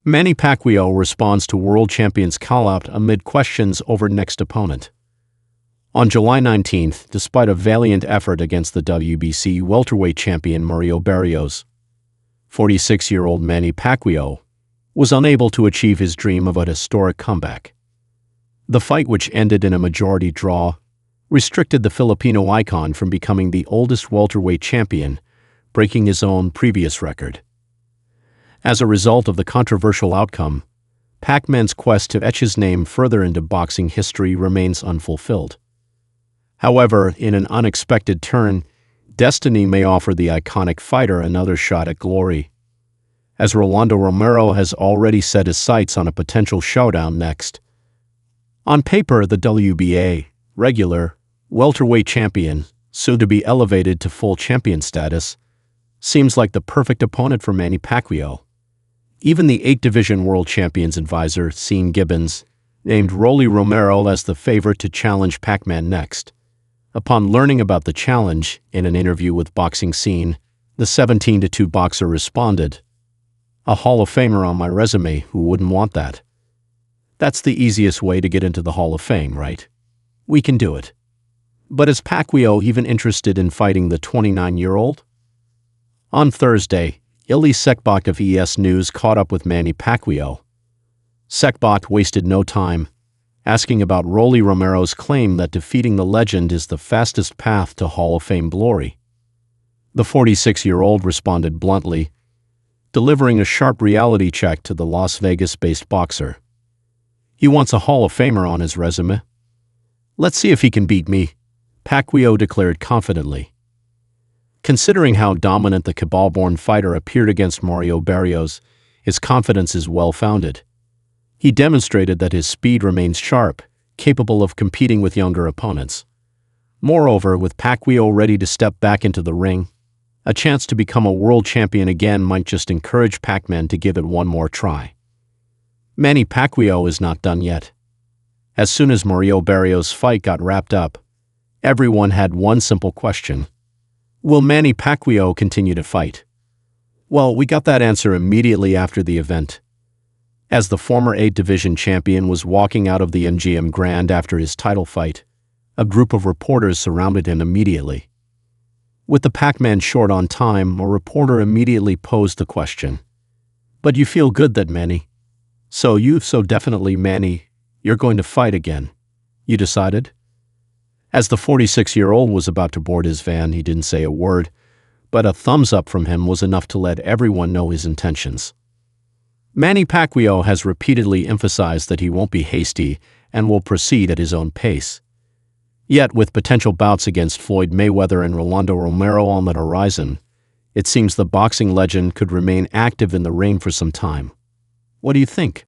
Manny Pacquiao responds to world champions Callout amid questions over next opponent. On July 19th, despite a valiant effort against the WBC welterweight champion Mario Barrios, 46-year-old Manny Pacquiao was unable to achieve his dream of a historic comeback. The fight, which ended in a majority draw, restricted the Filipino icon from becoming the oldest welterweight champion, breaking his own previous record. As a result of the controversial outcome, PacMan's quest to etch his name further into boxing history remains unfulfilled. However, in an unexpected turn, destiny may offer the iconic fighter another shot at glory, as Rolando Romero has already set his sights on a potential showdown next. On paper, the WBA regular welterweight champion, soon to be elevated to full champion status, seems like the perfect opponent for Manny Pacquiao. Even the 8-division world champions advisor, Sean Gibbons, named Rolly Romero as the favorite to challenge PacMan next. Upon learning about the challenge in an interview with Boxing Scene, the 17-2 boxer responded, "A Hall of Famer on my resume, who wouldn't want that? That's the easiest way to get into the Hall of Fame, right? We can do it." But is Pacquiao even interested in fighting the 29-year-old? On Thursday, Ilya Sekbok of ES News caught up with Manny Pacquiao. Sekbok wasted no time, asking about Rolly Romero's claim that defeating the legend is the fastest path to Hall of Fame glory. The 46-year-old responded bluntly, delivering a sharp reality check to the Las Vegas-based boxer. He wants a Hall of Famer on his resume. "Let's see if he can beat me," Pacquiao declared confidently. Considering how dominant the Cabal-born fighter appeared against Mario Barrios, his confidence is well-founded. He demonstrated that his speed remains sharp, capable of competing with younger opponents. Moreover, with Pacquiao ready to step back into the ring, a chance to become a world champion again might just encourage PacMan to give it one more try. Manny Pacquiao is not done yet. As soon as Mario Barrios' fight got wrapped up, everyone had one simple question: will Manny Pacquiao continue to fight? Well, we got that answer immediately after the event. As the former 8-division champion was walking out of the MGM Grand after his title fight, a group of reporters surrounded him immediately. With the PacMan short on time, a reporter immediately posed the question, "But you feel good that Manny? So definitely, Manny, you're going to fight again. You decided?" As the 46-year-old was about to board his van, he didn't say a word, but a thumbs up from him was enough to let everyone know his intentions. Manny Pacquiao has repeatedly emphasized that he won't be hasty and will proceed at his own pace. Yet, with potential bouts against Floyd Mayweather and Rolando Romero on the horizon, it seems the boxing legend could remain active in the ring for some time. What do you think?